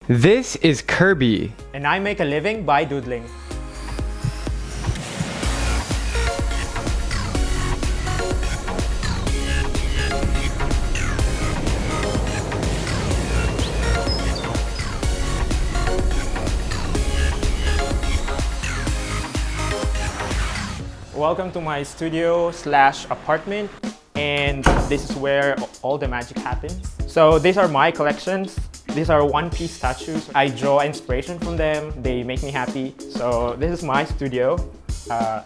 This is Kerby. And I make a living by doodling. Welcome to my studio slash apartment, and this is where all the magic happens. So these are my collections. These are one-piece statues. I draw inspiration from them. They make me happy. So this is my studio,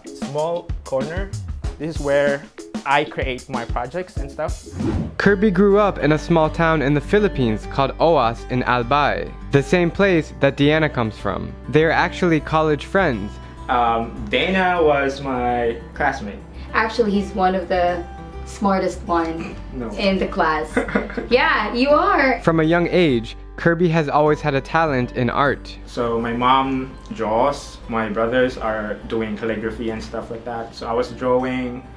small corner. This is where I create my projects and stuff. Kerby grew up in a small town in the Philippines called Oas in Albay, the same place that Diana comes from. They are actually college friends. Dana was my classmate. Actually, he's one of the smartest one in the class. Yeah, you are. From a young age, Kerby has always had a talent in art. So my mom draws, my brothers are doing calligraphy and stuff like that. So I was drawing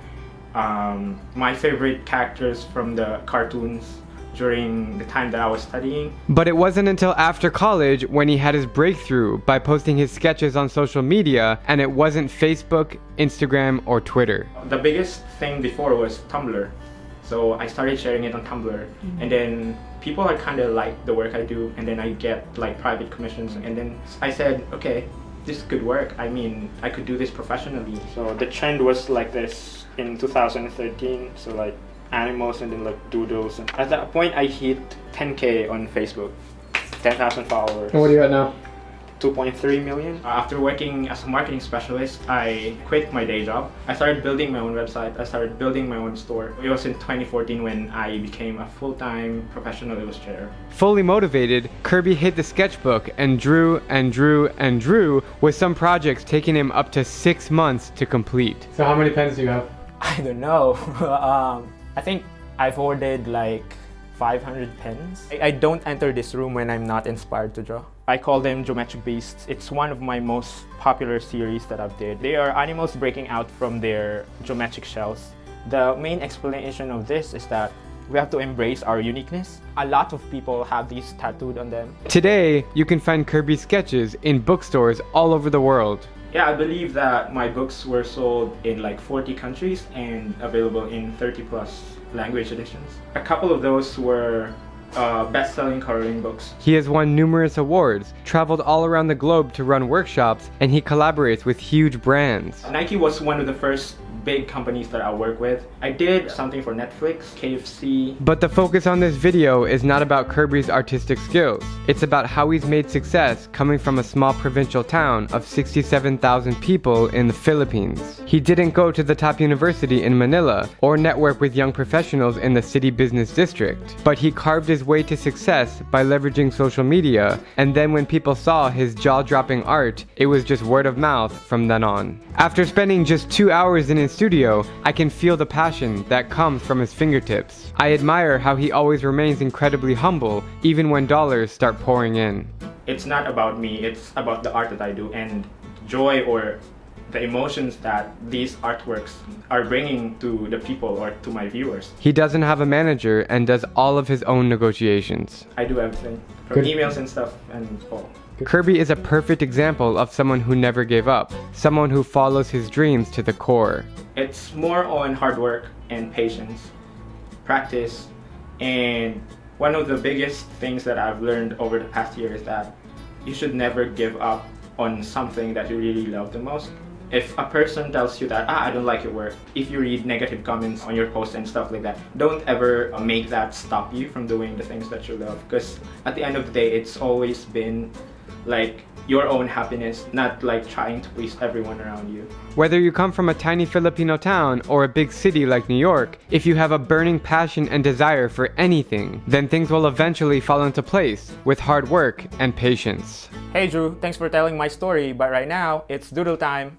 my favorite characters from the cartoons during the time that I was studying. But it wasn't until after college when he had his breakthrough by posting his sketches on social media, and it wasn't Facebook, Instagram, or Twitter. The biggest thing before was Tumblr. So I started sharing it on Tumblr, and then people are kind of like the work I do, and then I get like private commissions, and then I said, okay, this could work. I mean, I could do this professionally. So the trend was like this in 2013, so like animals and then like doodles. And at that point, I hit 10K on Facebook, 10,000 followers. And what are you at now? 2.3 million. After working as a marketing specialist, I quit my day job. I started building my own website. I started building my own store. It was in 2014 when I became a full-time professional illustrator. Fully motivated, Kerby hit the sketchbook and drew and drew and drew, with some projects taking him up to 6 months to complete. So how many pens do you have? I don't know. I think I've ordered like 500 pens. I don't enter this room when I'm not inspired to draw. I call them geometric beasts. It's one of my most popular series that I've did. They are animals breaking out from their geometric shells. The main explanation of this is that we have to embrace our uniqueness. A lot of people have these tattooed on them. Today, you can find Kerby's sketches in bookstores all over the world. Yeah, I believe that my books were sold in like 40 countries and available in 30 plus language editions. A couple of those were best-selling coloring books. He has won numerous awards, traveled all around the globe to run workshops, and he collaborates with huge brands. Nike was one of the first big companies that I work with. I did something for Netflix, KFC. But the focus on this video is not about Kerby's artistic skills. It's about how he's made success coming from a small provincial town of 67,000 people in the Philippines. He didn't go to the top university in Manila or network with young professionals in the city business district, but he carved his way to success by leveraging social media, and then when people saw his jaw-dropping art, it was just word of mouth from then on. After spending just 2 hours in his studio, I can feel the passion that comes from his fingertips. I admire how he always remains incredibly humble, even when dollars start pouring in. It's not about me, it's about the art that I do, and joy or the emotions that these artworks are bringing to the people or to my viewers. He doesn't have a manager and does all of his own negotiations. I do everything, from emails and stuff and all. Kerby is a perfect example of someone who never gave up, someone who follows his dreams to the core. It's more on hard work and patience, practice, and one of the biggest things that I've learned over the past year is that you should never give up on something that you really love the most. If a person tells you that, I don't like your work, if you read negative comments on your post and stuff like that, don't ever make that stop you from doing the things that you love. Because at the end of the day, it's always been like your own happiness, not like trying to please everyone around you. Whether you come from a tiny Filipino town or a big city like New York, if you have a burning passion and desire for anything, then things will eventually fall into place with hard work and patience. Hey Drew, thanks for telling my story, but right now, it's doodle time.